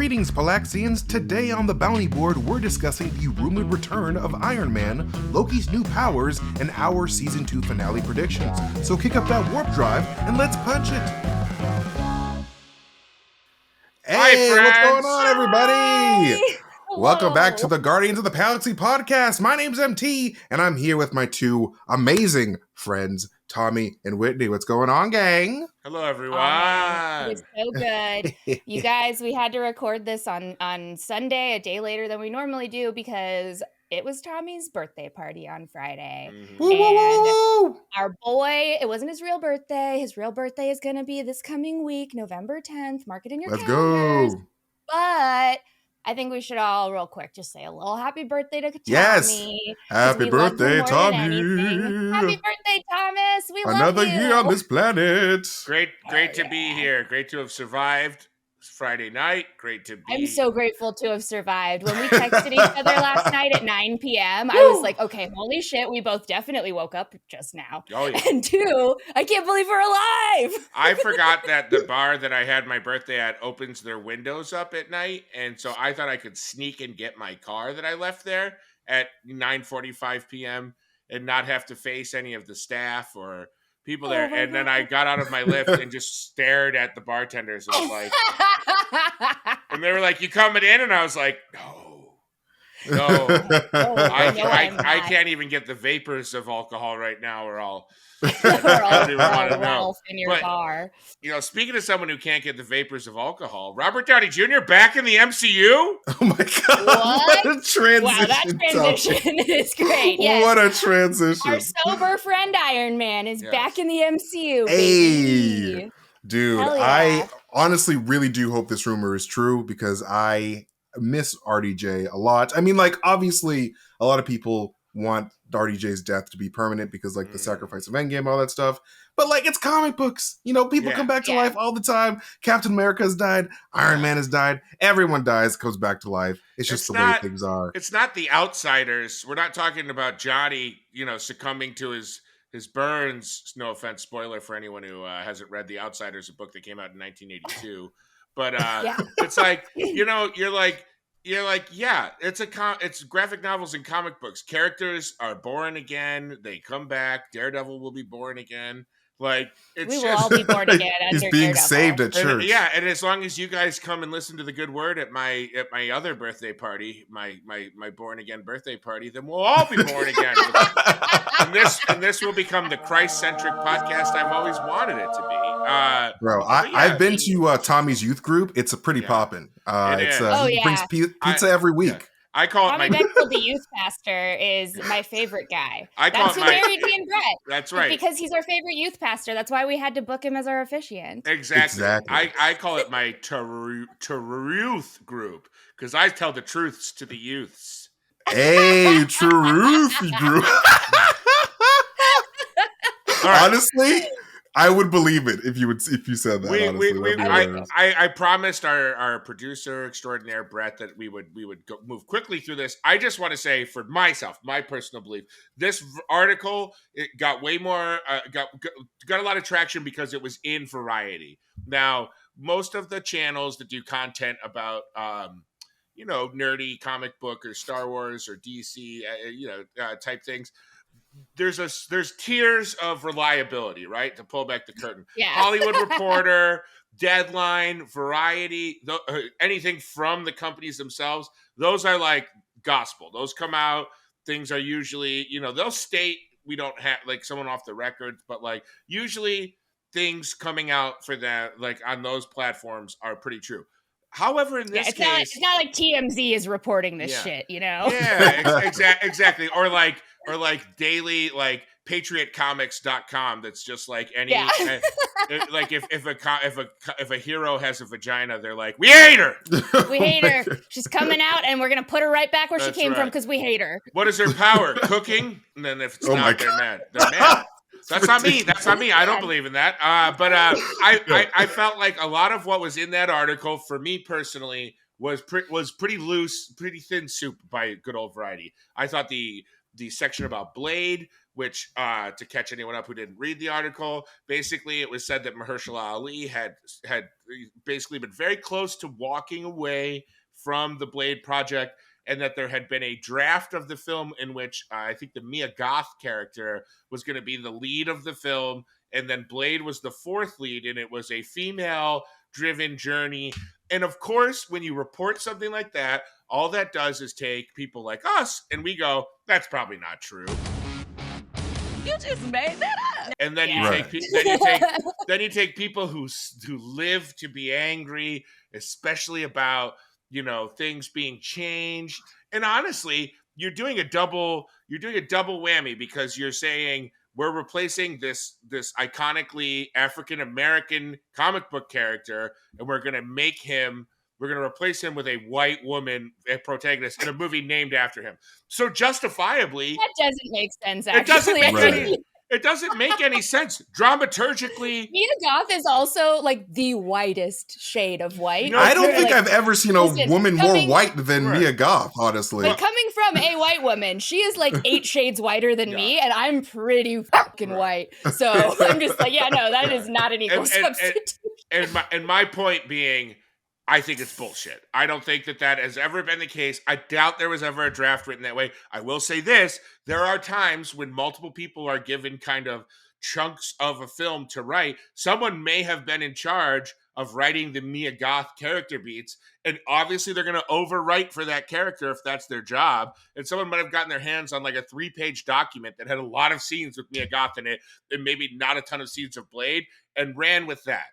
Greetings, Palaxians. Today on the Bounty Board, we're discussing the rumored return of Iron Man, Loki's new powers, and our Season 2 finale predictions. So kick up that warp drive and let's punch it! Hey, what's going on, everybody? Welcome back to the Guardians of the Palaxy podcast. My name's MT, and I'm here with my two amazing friends, Tommy and Whitney. What's going on, gang? Hello, everyone. It was so good. You guys, we had to record this on Sunday, a day later than we normally do, because it was Tommy's birthday party on Friday. Mhm. Woo, woo, woo, woo. Our boy, it wasn't his real birthday. His real birthday is going to be this coming week, November 10th. Mark it in your Let's calendars. go. But I think we should all, real quick, just say a little happy birthday to Tommy. Yes. 'cause Happy we love him birthday, more than anything. Tommy. Happy birthday, Thomas. We love Another you. year on this planet. Great to yeah. be here. Great to have survived Friday night. Great to be. I'm so grateful to have survived. When we texted each other last night at 9 p.m., I was like, okay, holy shit, we both definitely woke up just now. Oh, yeah. And two, I can't believe we're alive. I forgot that the bar that I had my birthday at opens their windows up at night, and so I thought I could sneak and get my car that I left there at 9:45 p.m. and not have to face any of the staff or people there. my And then God. I got out of my lift and just stared at the bartenders and was like, and they were like, "You coming in?" And I was like, "No, I can't even get the vapors of alcohol right now, or I'll." I don't even want to know. Ralph in your But, bar. you know, speaking of someone who can't get the vapors of alcohol, Robert Downey Jr. back in the MCU. Oh my god! What a transition! Wow, that transition is great. Yes. What a transition! Our sober friend Iron Man is Yes. back in the MCU. Hey. Baby. Dude, Hell yeah. I honestly really do hope this rumor is true because I miss RDJ a lot. I mean, like, obviously, a lot of people want RDJ's death to be permanent because, like, the sacrifice of Endgame, all that stuff. But, like, it's comic books. You know, people come back to life all the time. Captain America has died. Iron Man has died. Everyone dies, comes back to life. It's just the way things are. It's not the outsiders. We're not talking about Johnny, you know, succumbing to his burns. No offense, spoiler for anyone who hasn't read The Outsiders, a book that came out in 1982. But it's like, you know, you're like, yeah, it's graphic novels and comic books. Characters are born again. They come back. Daredevil will be born again. Like, we will all be born again. He's under being Daredevil. saved at church. And as long as you guys come and listen to the good word at my other birthday party, my born again birthday party, then we'll all be born again. and this will become the Christ-centric podcast I've always wanted it to be. Bro, I've been to Tommy's youth group. It's a pretty poppin'. He brings pizza every week. Yeah. I call Tommy it my Bechtold, the youth pastor, is my favorite guy. That's who my married me and Brett. That's right. Because he's our favorite youth pastor. That's why we had to book him as our officiant. Exactly. I call it my truth group because I tell the truths to the youths. Hey, truth group. Honestly, I would believe it if you said that. I promised our producer extraordinaire Brett that we would move quickly through this. I just want to say for myself, my personal belief, this article it got way more got a lot of traction because it was in Variety. Now, most of the channels that do content about you know, nerdy comic book or Star Wars or DC type things. There's tiers of reliability, right? To pull back the curtain. Yeah. Hollywood Reporter, Deadline, Variety, anything from the companies themselves. Those are like gospel. Those come out. Things are usually, you know, they'll state we don't have like someone off the record, but like usually things coming out for that, like on those platforms are pretty true. However, in this case, it's not like TMZ is reporting this shit, you know? Yeah, exactly. Or like daily, like patriotcomics.com. That's just like any, like if a hero has a vagina, they're like, we hate her. We hate her. She's coming out and we're going to put her right back where she came from because we hate her. What is her power? Cooking? And then if it's not, they're mad. They're mad. That's not me. I don't believe in that. But I felt like a lot of what was in that article, for me personally, was pretty loose, pretty thin soup by good old Variety. I thought the section about Blade which to catch anyone up who didn't read the article, basically it was said that Mahershala Ali had basically been very close to walking away from the Blade project, and that there had been a draft of the film in which I think the Mia Goth character was going to be the lead of the film, and then Blade was the fourth lead, and it was a female-driven journey. And of course, when you report something like that, all that does is take people like us, and we go, that's probably not true. You just made that up. And then then you take people who live to be angry, especially about, things being changed. And honestly, you're doing a double whammy, because you're saying we're replacing this iconically African American comic book character, and we're going to replace him with a white woman protagonist in a movie named after him. So justifiably, that doesn't make sense. Actually, it doesn't make any sense dramaturgically. Mia Goth is also like the whitest shade of white. No, I don't think I've ever seen a woman more white than Mia Goth, honestly. But coming from a white woman, she is like 8 shades whiter than me, and I'm pretty fucking white. So I'm just like, that is not an equal substitute. And my point being, I think it's bullshit. I don't think that has ever been the case. I doubt there was ever a draft written that way. I will say this. There are times when multiple people are given kind of chunks of a film to write. Someone may have been in charge of writing the Mia Goth character beats, and obviously they're going to overwrite for that character if that's their job. And someone might have gotten their hands on like a 3-page document that had a lot of scenes with Mia Goth in it, and maybe not a ton of scenes of Blade, and ran with that.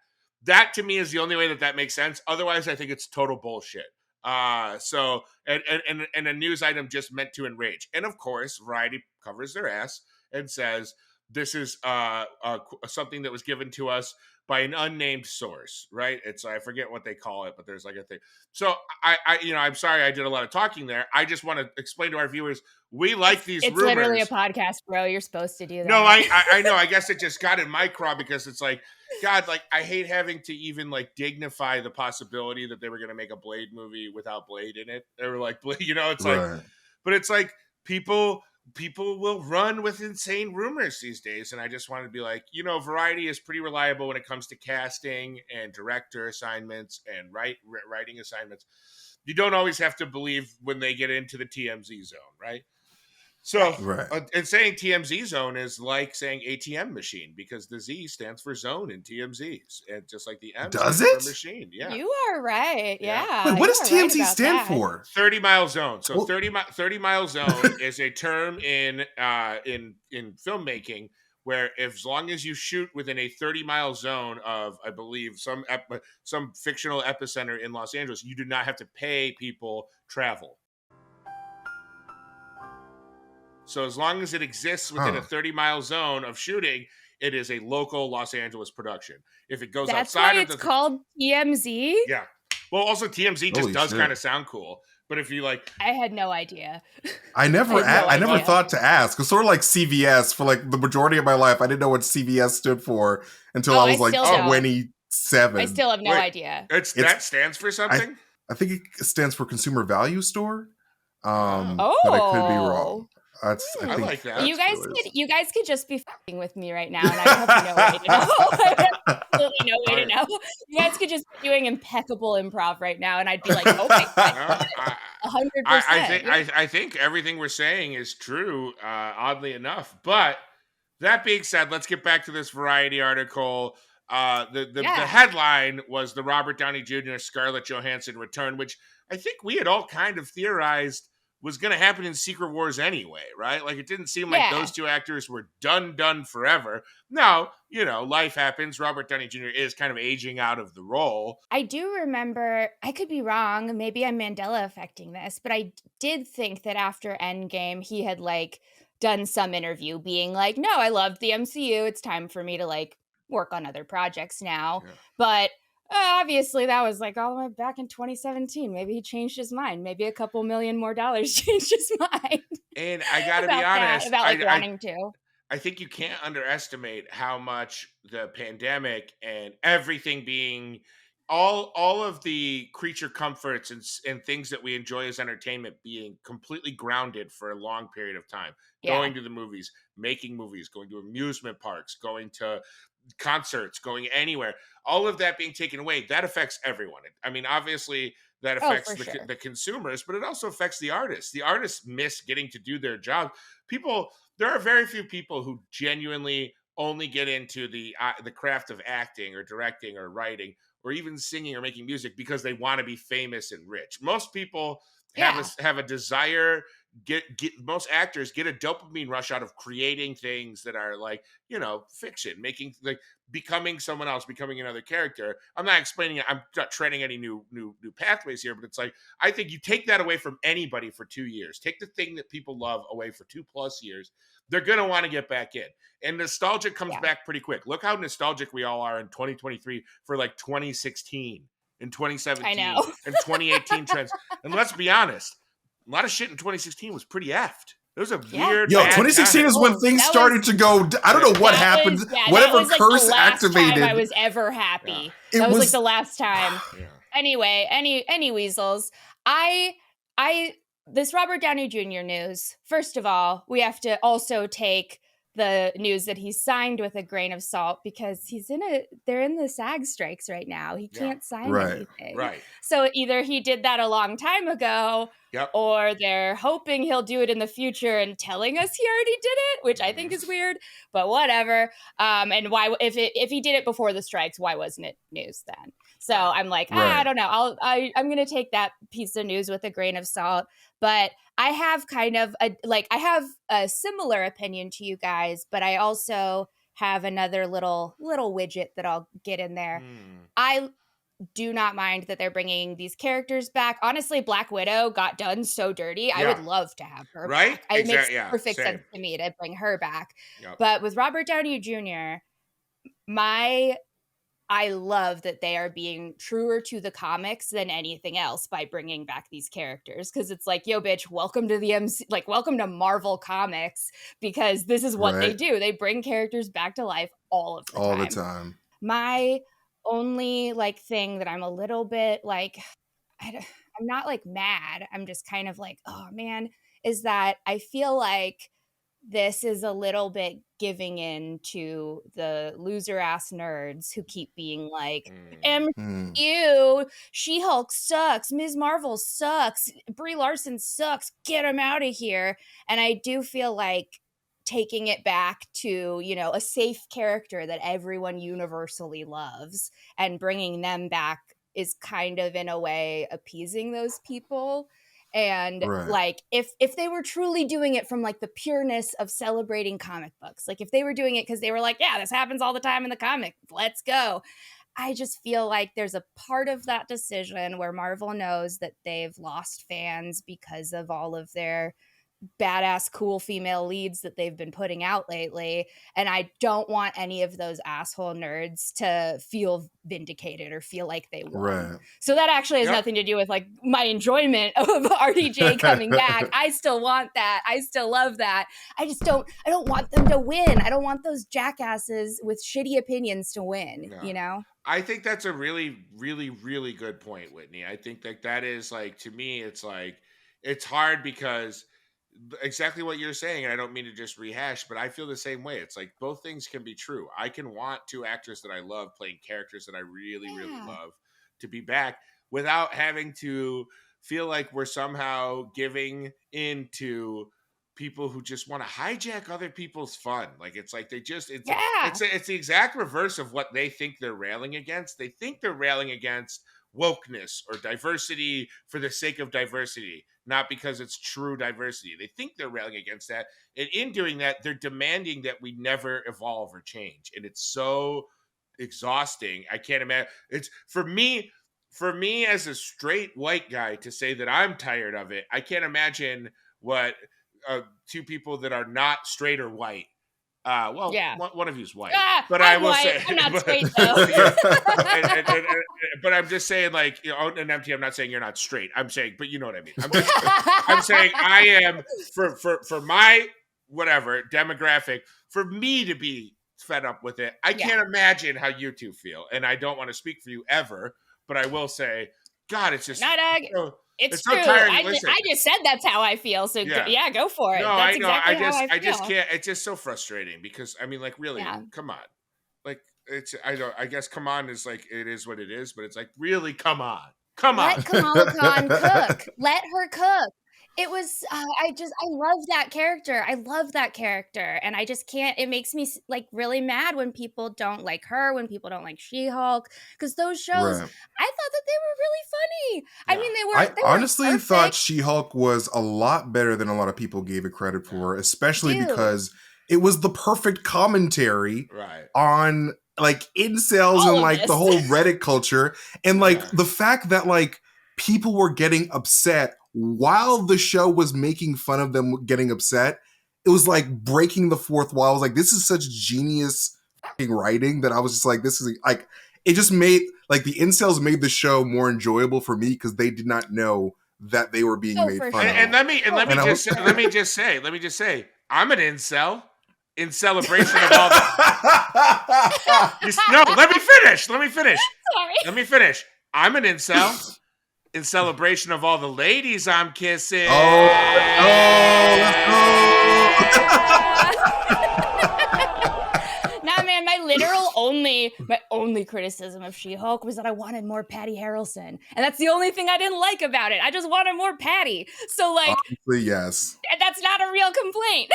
That to me is the only way that makes sense. Otherwise, I think it's total bullshit. So a news item just meant to enrage. And of course, Variety covers their ass and says this is something that was given to us by an unnamed source, right? I forget what they call it, but there's like a thing. So I'm sorry I did a lot of talking there. I just want to explain to our viewers, we like these rumors. It's literally a podcast, bro. You're supposed to do that. No, I know. I guess it just got in my craw because it's like, God, like I hate having to even like dignify the possibility that they were going to make a Blade movie without Blade in it. They were like, it's like, but it's like people will run with insane rumors these days. And I just wanted to be like, Variety is pretty reliable when it comes to casting and director assignments and writing assignments. You don't always have to believe when they get into the TMZ zone, right? So, and saying TMZ zone is like saying ATM machine, because the Z stands for zone in TMZs, and just like the M stands for machine. Yeah, you are right. Yeah. Wait, what does TMZ stand for? 30-mile zone. So 30-mile zone is a term in filmmaking where as long as you shoot within a 30-mile zone of, I believe, some fictional epicenter in Los Angeles, you do not have to pay people travel. So as long as it exists within a 30-mile zone of shooting, it is a local Los Angeles production. If it goes outside of it's called TMZ? Yeah. Well, also TMZ just does kind of sound cool. But if you like... I had no idea. I never thought to ask. It's sort of like CVS for like the majority of my life. I didn't know what CVS stood for until I was like 27. I still have no idea. That stands for something? I think it stands for Consumer Value Store. But I could be wrong. I like that. You guys could just be f***ing with me right now, and I have no way to know. I have absolutely no way to know. You guys could just be doing impeccable improv right now, and I'd be like, oh my God, 100%. I think everything we're saying is true, oddly enough. But that being said, let's get back to this Variety article. The headline was the Robert Downey Jr. Scarlett Johansson return, which I think we had all kind of theorized was going to happen in Secret Wars anyway, right? Like, it didn't seem like those two actors were done forever. No, life happens. Robert Downey Jr. is kind of aging out of the role. I do remember, I could be wrong, maybe I'm Mandela affecting this, but I did think that after Endgame, he had, like, done some interview being like, no, I loved the MCU. It's time for me to, like, work on other projects now. Yeah. But obviously, that was like all the way back in 2017. Maybe he changed his mind. Maybe a couple $million more changed his mind. And I got to be honest. Wanting to. I think you can't underestimate how much the pandemic and everything being all of the creature comforts and things that we enjoy as entertainment being completely grounded for a long period of time. Yeah. Going to the movies, making movies, going to amusement parks, going to concerts, going anywhere, all of that being taken away, that affects everyone. I mean, obviously that Oh, affects for sure. the consumers, but it also affects the artists. The artists miss getting to do their job. People, there are very few people who genuinely only get into the craft of acting or directing or writing or even singing or making music because they want to be famous and rich. Most people Yeah. have a desire. Get most actors get a dopamine rush out of creating things that are like, you know, fiction, making like becoming someone else, becoming another character. I'm not explaining it. I'm not treading any new pathways here, but it's like I think you take that away from anybody for 2 years. Take the thing that people love away for 2+ years. They're gonna want to get back in. And nostalgia comes Yeah. back pretty quick. Look how nostalgic we all are in 2023 for like 2016 and I 2017 know. and 2018 trends. And let's be honest, a lot of shit in 2016 was pretty effed. It was a Yeah. weird, Yo, bad 2016 time. is when Oh, things that started was to go. I don't know what happened. that Whatever was like curse the last time activated. I was ever happy. It That was like was- the last time. Yeah. Anyway, any weasels. I this Robert Downey Jr. news. First of all, we have to also take the news that he's signed with a grain of salt because they're in the SAG strikes right now. He Yeah. can't sign Right. anything. Right. So either he did that a long time ago, Yep. or they're hoping he'll do it in the future and telling us he already did it, which I think is weird, but whatever. And why, if he did it before the strikes, why wasn't it news then? So I'm like, I Right. don't know. I'm going to take that piece of news with a grain of salt, but I have kind of I have a similar opinion to you guys, but I also have another little widget that I'll get in there. I do not mind that they're bringing these characters back. Honestly, Black Widow got done so dirty. I would Yeah. love to have her Right? back. It makes Yeah, perfect same. sense to me to bring her back. Yep. But with Robert Downey Jr., I love that they are being truer to the comics than anything else by bringing back these characters, because it's like, yo, bitch, welcome to the MC, like welcome to Marvel Comics, because this is what they Right. do. They bring characters back to life all of the All time. the time. My only like thing that I'm a little bit like, I'm not like mad, I'm just kind of like, oh man, is that I feel like this is a little bit giving in to the loser ass nerds who keep being like, Mm. MCU, She-Hulk sucks, Ms. Marvel sucks, Brie Larson sucks, get him out of here. And I do feel like taking it back to, you know, a safe character that everyone universally loves and bringing them back is kind of in a way appeasing those people. And Right. like if they were truly doing it from like the pureness of celebrating comic books, like if they were doing it because they were like, yeah, this happens all the time in the comic, let's go. I just feel like there's a part of that decision where Marvel knows that they've lost fans because of all of their badass cool female leads that they've been putting out lately, and I don't want any of those asshole nerds to feel vindicated or feel like they won. Right. So that actually has Yep. nothing to do with like my enjoyment of RDJ coming back. I still want that. I still love that. I don't want them to win. I don't want those jackasses with shitty opinions to win, No. you know? I think that's a really, really, really good point, Whitney. I think that is like, to me, it's like, it's hard because exactly what you're saying, and I don't mean to just rehash, but I feel the same way. It's like both things can be true. I can want two actors that I love playing characters that I really, really Yeah. love to be back without having to feel like we're somehow giving into people who just want to hijack other people's fun. Like it's like Yeah. it's the exact reverse of what they think they're railing against. They think they're railing against wokeness or diversity for the sake of diversity, not because it's true diversity. They think they're railing against that. And in doing that, they're demanding that we never evolve or change. And it's so exhausting. I can't imagine. It's for me as a straight white guy to say that I'm tired of it. I can't imagine what two people that are not straight or white. Yeah. One of you's white, Ah, but I'm I will white. say I'm not but- straight though. but I'm just saying, like, you know, and empty. I'm not saying you're not straight. I'm saying, but you know what I mean. I'm saying I am for my whatever demographic. For me to be fed up with it, I Yeah. can't imagine how you two feel, and I don't want to speak for you ever. but I will say, God, it's just Not it's so true. tiring. Listen, I just said that's how I feel. So yeah. go for it. No, That's I know. exactly how I I just feel. can't. It's just so frustrating because I mean, like, really, Yeah. come on. Like, it's I don't. I guess come on is like it is what it is, but it's like really come on, come on. Let Kamala Khan cook. Let her cook. It was I love that character. I love that character, and I just can't. It makes me like really mad when people don't like her, when people don't like She-Hulk, because those shows, Right. I thought that they were really funny. I Yeah. mean, I they honestly weren't thought perfect. She-Hulk was a lot better than a lot of people gave it credit for, especially Dude. because it was the perfect commentary Right. on like incels All and of like the this. whole Reddit culture, and like Yeah. the fact that like people were getting upset while the show was making fun of them getting upset. It was like breaking the fourth wall. I was like, this is such genius fucking writing that I was just like, this is like, it just made like the incels made the show more enjoyable for me because they did not know that they were being Oh, made for fun sure. And of. let me And I just was- let me just say, I'm an incel in celebration of all the. No, let me finish. Sorry. I'm an incel in celebration of all the ladies I'm kissing. Oh, let's Nah, man, my only criticism of She-Hulk was that I wanted more Patty Harrelson. And that's the only thing I didn't like about it. I just wanted more Patty. So, like, honestly, yes. that's not a real complaint.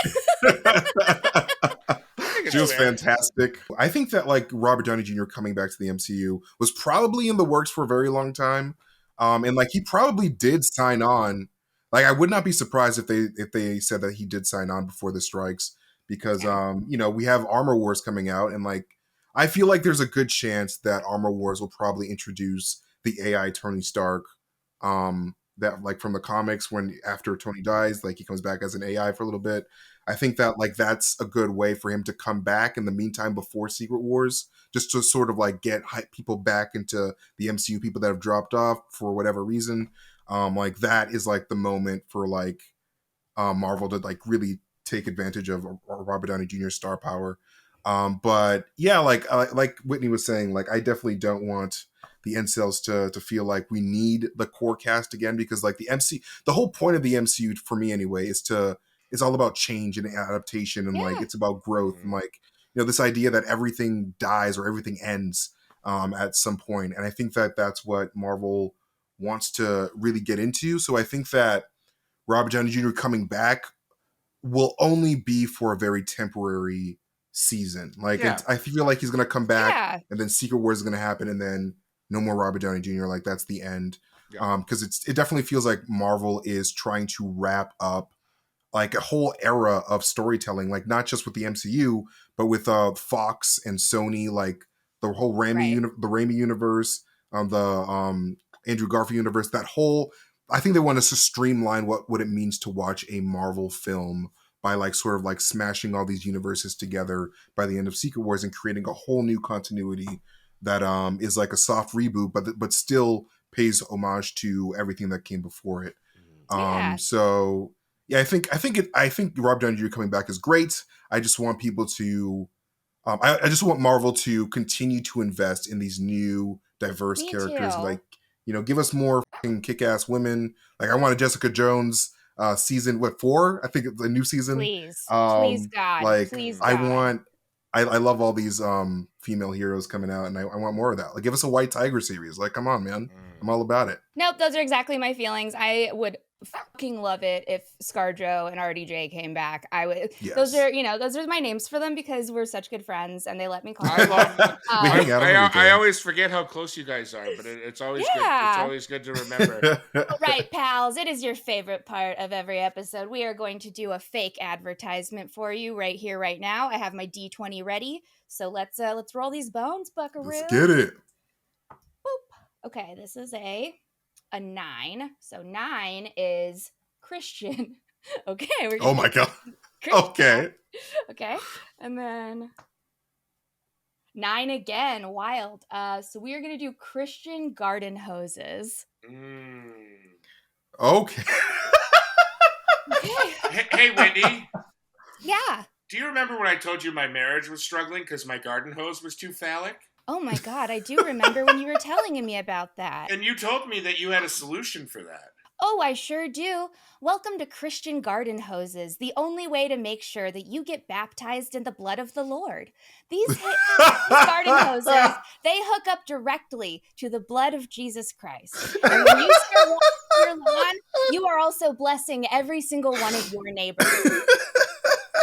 She was fantastic. I think that like Robert Downey Jr. coming back to the MCU was probably in the works for a very long time. And like he probably did sign on. Like I would not be surprised if they said that he did sign on before the strikes because you know, we have Armor Wars coming out, and like I feel like there's a good chance that Armor Wars will probably introduce the AI Tony Stark that like from the comics, when after Tony dies, like he comes back as an AI for a little bit. I think that like that's a good way for him to come back in the meantime before Secret Wars, just to sort of like get people back into the MCU, people that have dropped off for whatever reason. Like that is like the moment for like Marvel to like really take advantage of Robert Downey Jr.'s star power. But yeah, like Whitney was saying, like I definitely don't want the incels to feel like we need the core cast again, because like the whole point of the MCU for me anyway is all about change and adaptation, and like it's about growth, and like, you know, this idea that everything dies or everything ends at some point. And I think that that's what Marvel wants to really get into. So I think that Robert Downey Jr. coming back will only be for a very temporary season. Like I feel like he's gonna come back, and then Secret Wars is gonna happen, and then no more Robert Downey Jr. Like that's the end. Because it definitely feels like Marvel is trying to wrap up like a whole era of storytelling, like not just with the MCU, but with Fox and Sony, like the whole the Raimi universe, the Andrew Garfield universe. That whole, I think they want us to streamline what it means to watch a Marvel film by like sort of like smashing all these universes together by the end of Secret Wars and creating a whole new continuity that is like a soft reboot, but still pays homage to everything that came before it. So yeah, I think Rob Downey Jr. coming back is great. I just want people to, I just want Marvel to continue to invest in these new diverse characters. Too. Like, you know, give us more fucking kick-ass women. Like I want a Jessica Jones season 4? I think the new season. Please God. Like Please I God. want. I love all these female heroes coming out, and I want more of that. Like, give us a White Tiger series. Like, come on, man. I'm all about it. Nope, those are exactly my feelings. I would fucking love it if ScarJo and RDJ came back. I would. Yes. Those are my names for them because we're such good friends, and they let me call them. I always forget how close you guys are, but it's always good. It's always good to remember. Right, pals. It is your favorite part of every episode. We are going to do a fake advertisement for you right here, right now. I have my D20 ready, so let's roll these bones, Buckaroo. Let's get it. Boop. Okay, this is a 9. So 9 is Christian. Okay. Oh my God. Okay. Okay. And then 9 again, wild. So we are going to do Christian garden hoses. Okay. Hey, Whitney. Yeah. Do you remember when I told you my marriage was struggling because my garden hose was too phallic? Oh my God, I do remember when you were telling me about that. And you told me that you had a solution for that. Oh, I sure do. Welcome to Christian Garden Hoses, the only way to make sure that you get baptized in the blood of the Lord. These garden hoses, they hook up directly to the blood of Jesus Christ. And when you start watering your lawn, you are also blessing every single one of your neighbors.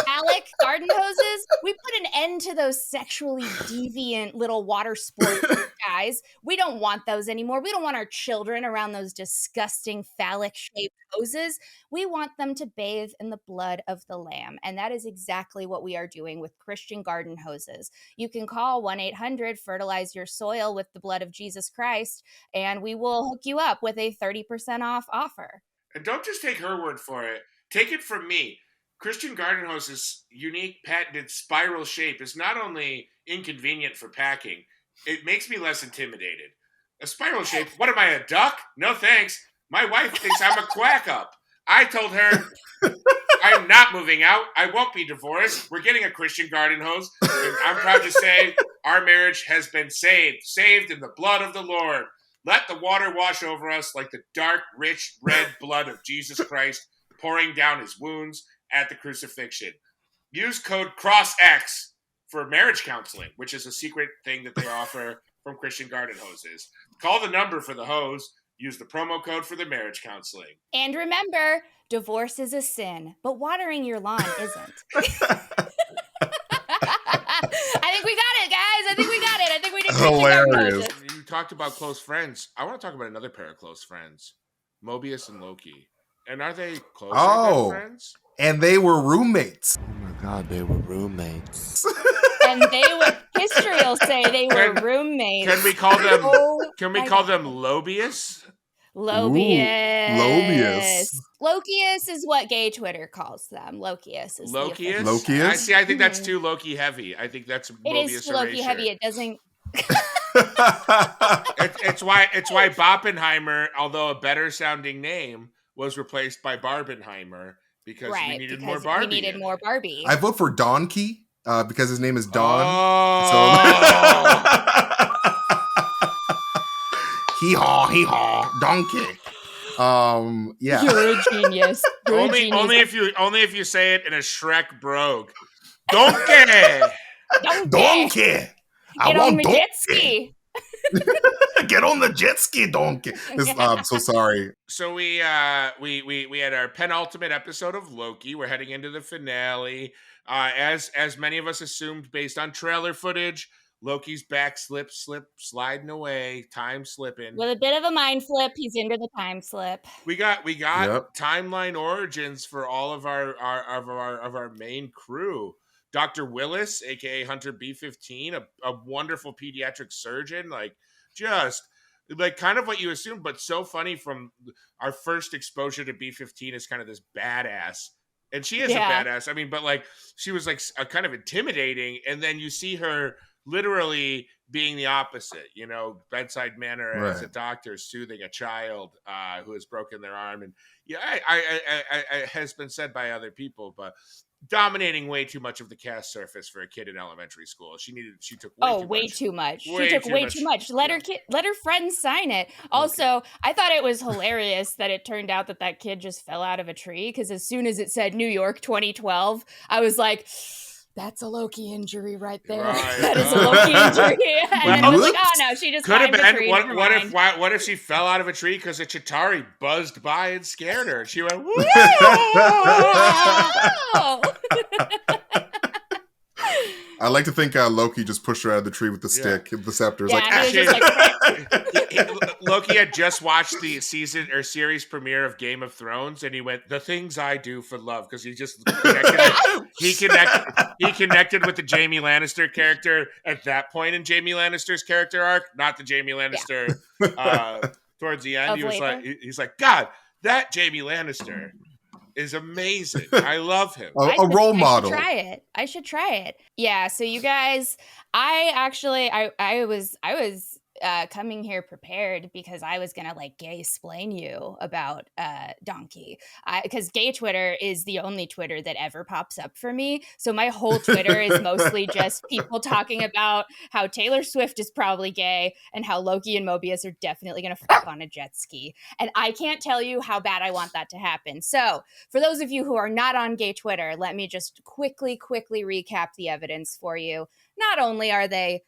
Alec, garden hoses, we put an end to those sexually deviant little water sports guys. We don't want those anymore. We don't want our children around those disgusting phallic-shaped hoses. We want them to bathe in the blood of the Lamb. And that is exactly what we are doing with Christian garden hoses. You can call 1-800-FERTILIZE YOUR SOIL with the blood of Jesus Christ, and we will hook you up with a 30% off offer. And don't just take her word for it. Take it from me. Christian Garden Hose's unique patented spiral shape is not only inconvenient for packing, it makes me less intimidated. A spiral shape? What am I, a duck? No thanks. My wife thinks I'm a quack up. I told her I'm not moving out. I won't be divorced. We're getting a Christian garden hose. And I'm proud to say our marriage has been saved in the blood of the Lord. Let the water wash over us like the dark, rich, red blood of Jesus Christ pouring down his wounds at the crucifixion. Use code CROSSX for marriage counseling, which is a secret thing that they offer from Christian Garden Hoses. Call the number for the hose. Use the promo code for the marriage counseling. And remember, divorce is a sin, but watering your lawn isn't. I think we got it, guys. I think we got it. I think we did Hilarious. You talked about close friends. I want to talk about another pair of close friends, Mobius and Loki. And are they closer than friends? And they were roommates. Oh my God, they were roommates. And history will say they were roommates. Can we call them? Can we call them Lobius? Lobius. Lokius is what gay Twitter calls them. Lokius is Lokius. Lokius. I think that's too Loki heavy. I think that's it Mobius is too Loki heavy. It doesn't. It's why Boppenheimer, although a better sounding name, was replaced by Barbenheimer because we needed more Barbie. We needed more Barbie. I vote for Donkey because his name is Don. Hee haw, Donkey. Yeah. You're a genius. Only if you say it in a Shrek brogue. Donkey. Donkey. Get on the jet ski. Get on the jet ski, Donkey. I'm so sorry. So we had our penultimate episode of Loki. We're heading into the finale. As many of us assumed based on trailer footage, Loki's back sliding away, time slipping. With a bit of a mind flip, he's into the time slip. We got timeline origins for all of our main crew. Dr. Willis, aka Hunter B15, a wonderful pediatric surgeon, just kind of what you assumed, but so funny from our first exposure to B15 is kind of this badass. And she is a badass. I mean, but she was kind of intimidating. And then you see her literally being the opposite, bedside manner as a doctor soothing a child who has broken their arm. And I has been said by other people, but dominating way too much of the cast surface for a kid in elementary school. She took way too much. She took way too much. Let her friends sign it. Also, I thought it was hilarious that it turned out that kid just fell out of a tree, because as soon as it said New York 2012, I was like, that's a Loki injury right there. Right. That is a Loki injury. And then I was like, oh no, she just climbed a tree. What if she fell out of a tree because a Chitauri buzzed by and scared her? And she went, whoa! I like to think Loki just pushed her out of the tree with the stick, the scepter. Loki had just watched the season or series premiere of Game of Thrones, and he went, "The things I do for love," because he just connected with the Jaime Lannister character at that point in Jaime Lannister's character arc, not the Jaime Lannister towards the end. He's like, God, that Jaime Lannister is amazing. I love him. A role model. I should try it. Yeah. So you guys, I was coming here prepared because I was gonna like gay-splain you about Donkey. Because gay Twitter is the only Twitter that ever pops up for me. So my whole Twitter is mostly just people talking about how Taylor Swift is probably gay and how Loki and Mobius are definitely gonna fuck on a jet ski. And I can't tell you how bad I want that to happen. So for those of you who are not on gay Twitter, let me just quickly recap the evidence for you. Not only are they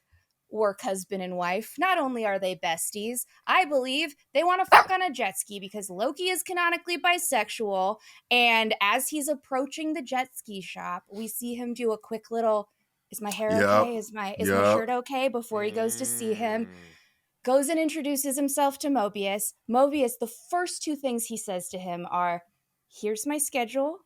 work husband and wife, not only are they besties, I believe they want to fuck on a jet ski because Loki is canonically bisexual. And as he's approaching the jet ski shop, we see him do a quick little, is my hair okay? Is my shirt okay? Before he goes to see him. Goes and introduces himself to Mobius. Mobius, the first two things he says to him are, here's my schedule.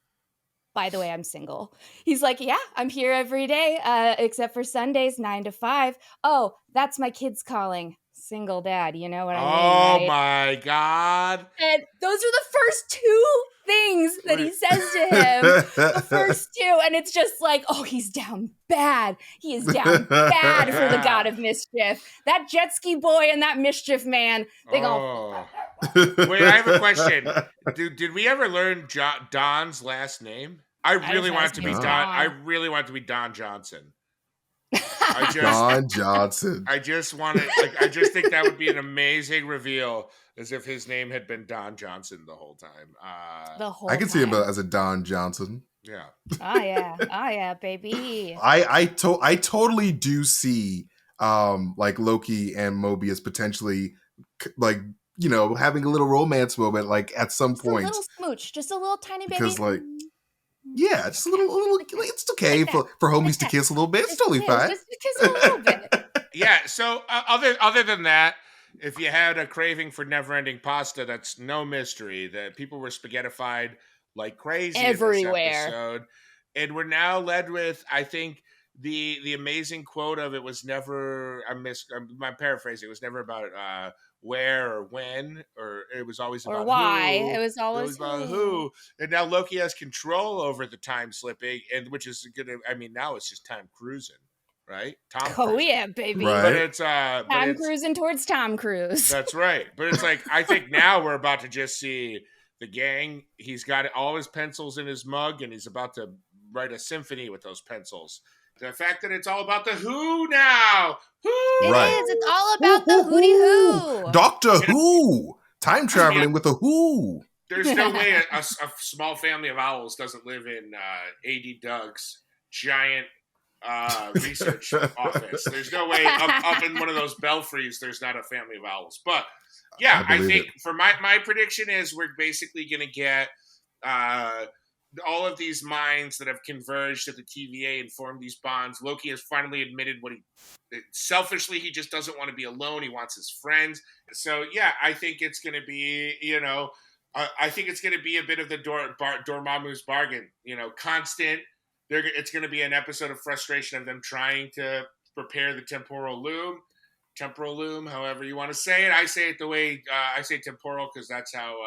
By the way, I'm single. He's like, yeah, I'm here every day, except for Sundays, 9 to 5. Oh, that's my kids calling. Single dad, you know what I mean, right? Oh my God. And those are the first two things that he says to him. The first two. And it's just like, oh, he's down bad. He is down bad for the god of mischief. That jet ski boy and that mischief man, they go. Wait, I have a question. Did we ever learn Don's last name? I really want it to be Don. I really want it to be Don Johnson. Don Johnson. I just want it. Like, I just think that would be an amazing reveal, as if his name had been Don Johnson the whole time. I can see him as a Don Johnson. Yeah. Oh yeah, baby. I totally do see like Loki and Mobius potentially like, you know, having a little romance moment like at some point. A little smooch, just a little tiny baby. Because like, yeah, just a little like, it's okay like for homies to kiss a little bit. It's totally fine. Just kiss a little bit. Yeah. So other than that, if you had a craving for never-ending pasta, that's no mystery. That people were spaghettified like crazy everywhere. In this episode. And we're now led with, I think, the amazing quote of it was never. I'm paraphrasing. It was never about where or when, or it was always about why. who. It was always about who. And now Loki has control over the time slipping, and which is gonna. I mean, now it's just time cruising, right? Tom cruising. Yeah, baby. Right. But it's Tom cruising towards Tom Cruise. That's right. But it's like, I think now we're about to just see the gang. He's got all his pencils in his mug, and he's about to write a symphony with those pencils. The fact that it's all about the Who now. Who? It is. It's all about the Hootie Who. Doctor Who. Time traveling with a Who. There's no way a small family of owls doesn't live in A.D. Doug's giant research office. There's no way up in one of those belfries there's not a family of owls. But yeah, I think for my prediction is we're basically going to get all of these minds that have converged at the TVA and formed these bonds. Loki has finally admitted selfishly, he just doesn't want to be alone. He wants his friends. So yeah, I think it's going to be, I think it's going to be a bit of the Dormammu's bargain, constant. It's going to be an episode of frustration of them trying to prepare the temporal loom, however you want to say it. I say it the way I say temporal because that's how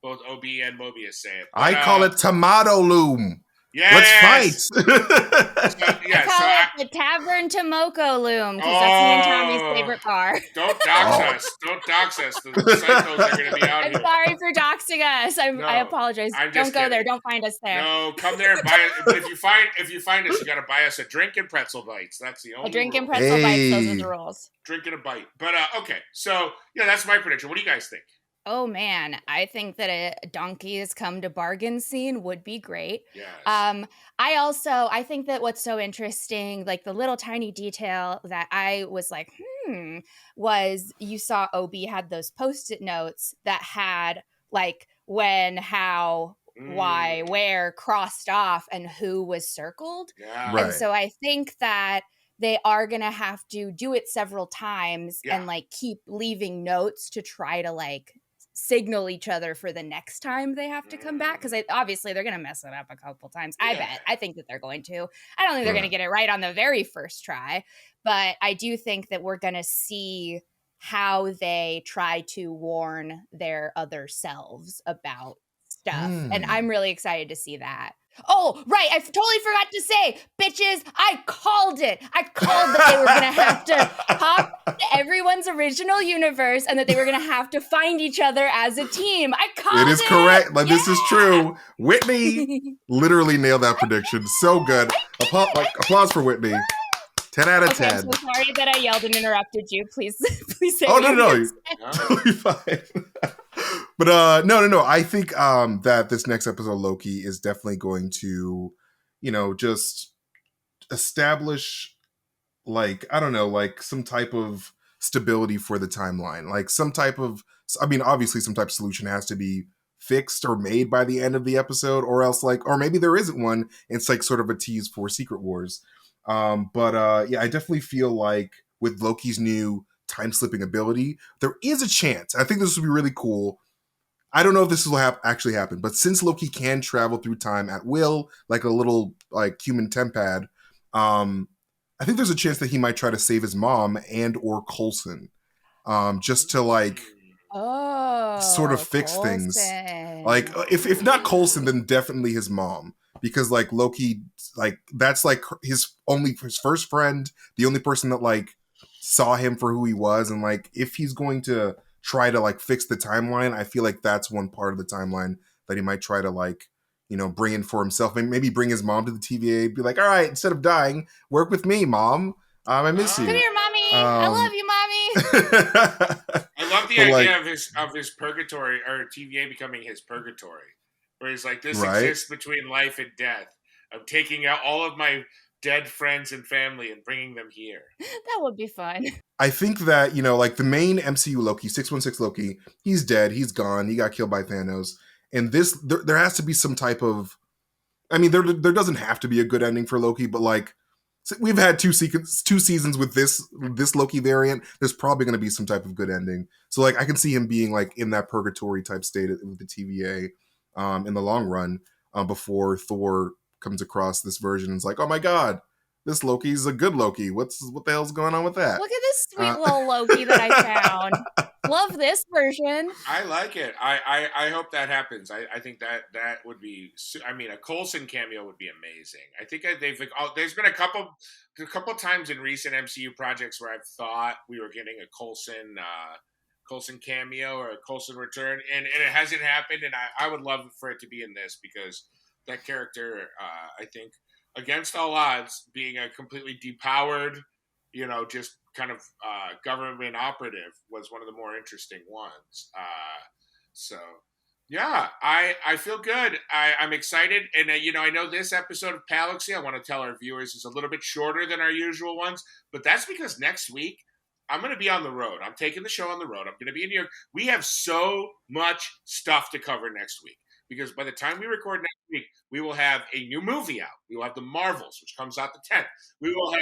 both OB and Mobius say it. But, I call it tomato loom. Yes! Let's fight. I call it the Tavern Tomoko loom because that's me and Tommy's favorite bar. Don't dox us. Don't dox us. The psychos are going to be out I'm here. sorry for doxing us. I apologize. Don't go there. Don't find us there. No, come there and buy it. But if you find us, you got to buy us a drink and pretzel bites. That's the only A drink rule. and pretzel bites. Those are the rules. Drink and a bite. But okay, so yeah, that's my prediction. What do you guys think? Oh man, I think that a donkey has come to bargain scene would be great. Yes. I think that what's so interesting, like the little tiny detail that I was like, was you saw OB had those Post-it notes that had like when, how, why, where crossed off and who was circled. Yeah. Right. And so I think that they are going to have to do it several times and like keep leaving notes to try to like signal each other for the next time they have to come back because obviously they're going to mess it up a couple times. I think that they're going to. I don't think they're going to get it right on the very first try, but I do think that we're going to see how they try to warn their other selves about stuff, and I'm really excited to see that. Oh, right. I totally forgot to say, bitches, I called it. I called that they were going to have to hop to everyone's original universe and that they were going to have to find each other as a team. I called it. It is correct. Like, this is true. Whitney literally nailed that prediction. So good. Applause for Whitney. 10 out of 10. I'm so sorry that I yelled and interrupted you. Please say Oh, what no. you Totally fine. But no. I think that this next episode of Loki is definitely going to, just establish, like, I don't know, like some type of stability for the timeline. Like some type of, obviously some type of solution has to be fixed or made by the end of the episode, or else or maybe there isn't one. It's like sort of a tease for Secret Wars. Yeah, I definitely feel like with Loki's new time slipping ability, there is a chance. I think this would be really cool. I don't know if this will actually happen, but since Loki can travel through time at will, like a little like human tempad, I think there's a chance that he might try to save his mom and or Coulson, just to sort of fix Coulson. things. Like if not Coulson, then definitely his mom, because like Loki, like that's like his first friend, the only person that saw him for who he was, and like if he's going to try to fix the timeline, I feel like that's one part of the timeline that he might try to bring in for himself. Maybe bring his mom to the TVA, be like, all right, instead of dying, work with me, mom. I miss you. Come here, mommy. I love you, mommy. I love the idea of his purgatory, or TVA becoming his purgatory, where he's like, this exists between life and death. I'm taking out all of my dead friends and family and bringing them here. That would be fun. I think that, the main MCU Loki, 616 Loki, he's dead. He's gone. He got killed by Thanos. And there has to be some type of, there doesn't have to be a good ending for Loki, but we've had two seasons with this Loki variant. There's probably going to be some type of good ending. So I can see him being in that purgatory type state with the TVA in the long run, before Thor comes across this version and is like, oh my God, this Loki's a good Loki. What the hell's going on with that? Look at this sweet little Loki that I found. Love this version. I like it. I hope that happens. I think that would be. A Coulson cameo would be amazing. I think there's been a couple times in recent MCU projects where I've thought we were getting a Coulson cameo or a Coulson return, and it hasn't happened. And I would love for it to be in this, because that character, I think, against all odds, being a completely depowered, just kind of government operative, was one of the more interesting ones. So, yeah, I feel good. I'm excited. And, I know this episode of Palaxy, I want to tell our viewers, is a little bit shorter than our usual ones. But that's because next week, I'm going to be on the road. I'm taking the show on the road. I'm going to be in New York. We have so much stuff to cover next week, because by the time we record next week, we will have a new movie out. We will have The Marvels, which comes out the 10th. We will have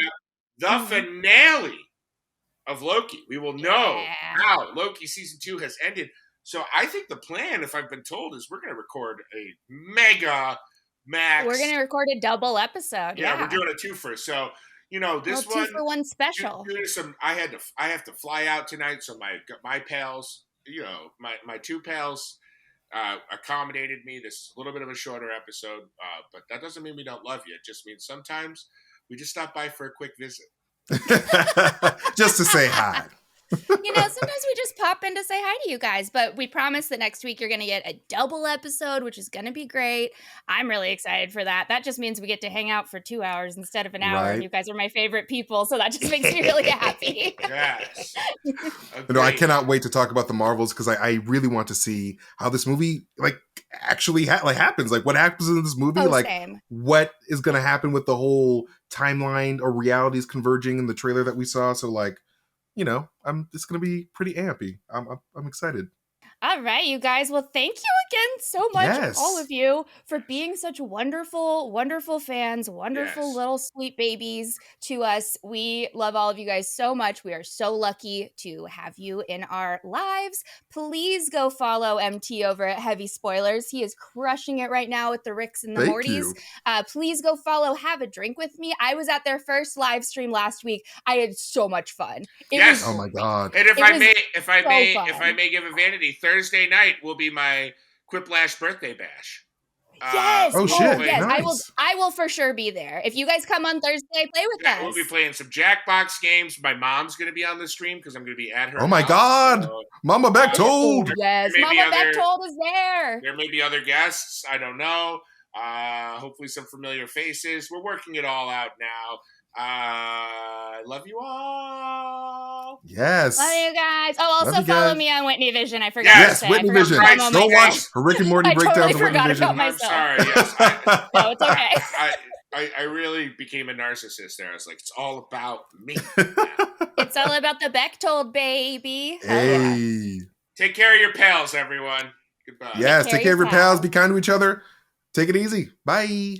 the finale of Loki. We will know how Loki season 2 has ended. So I think the plan, if I've been told, is we're going to record a mega max. We're going to record a double episode. Yeah, we're doing a twofer. So, this one 2-for-1 special. I have to fly out tonight. So my pals, my two pals, accommodated me. This is a little bit of a shorter episode, but that doesn't mean we don't love you. It just means sometimes we just stop by for a quick visit. Just to say hi. Sometimes we just pop in to say hi to you guys, but we promise that next week you're going to get a double episode, which is going to be great. I'm really excited for that. That just means we get to hang out for 2 hours instead of an hour. Right. And you guys are my favorite people, so that just makes me really happy. Yes. I cannot wait to talk about the Marvels, because I really want to see how this movie actually happens. What happens in this movie? Same. What is going to happen with the whole timeline or realities converging in the trailer that we saw? So it's going to be pretty ampy. I'm excited. All right, you guys. Well, thank you again so much, all of you, for being such wonderful, wonderful fans, wonderful little sweet babies to us. We love all of you guys so much. We are so lucky to have you in our lives. Please go follow MT over at Heavy Spoilers. He is crushing it right now with the Ricks and the Mortys. Please go follow Have a Drink with Me. I was at their first live stream last week. I had so much fun. Oh my God. And if I may give a vanity, Thursday night will be my Quiplash birthday bash. Yes. Oh, shit. Yes. Nice. I will for sure be there. If you guys come on Thursday, play with Yeah, us. we'll be playing some Jackbox games. My mom's going to be on the stream because I'm going to be at her. Oh my house, God. so, Mama Bechtold. Yes. There may be Mama other- Bechtold is there. There may be other guests. I don't know. Hopefully some familiar faces. We're working it all out now. I love you all. Yes. Love you guys. Oh, Love also you follow guys. me on Whitney Vision. I forgot Yes, to say. Whitney I forgot Vision. to promo Go myself. watch her Rick and Morty I breakdowns totally of Whitney forgot Vision. about I'm myself. sorry. Yes, No, it's okay. I really became a narcissist there. I was like, it's all about me. It's all about the Bechtold, baby. Hell yeah. Hey. Take care of your pals, everyone. Goodbye. Yes, take care of your your pals. pals. Be kind to each other. Take it easy. Bye.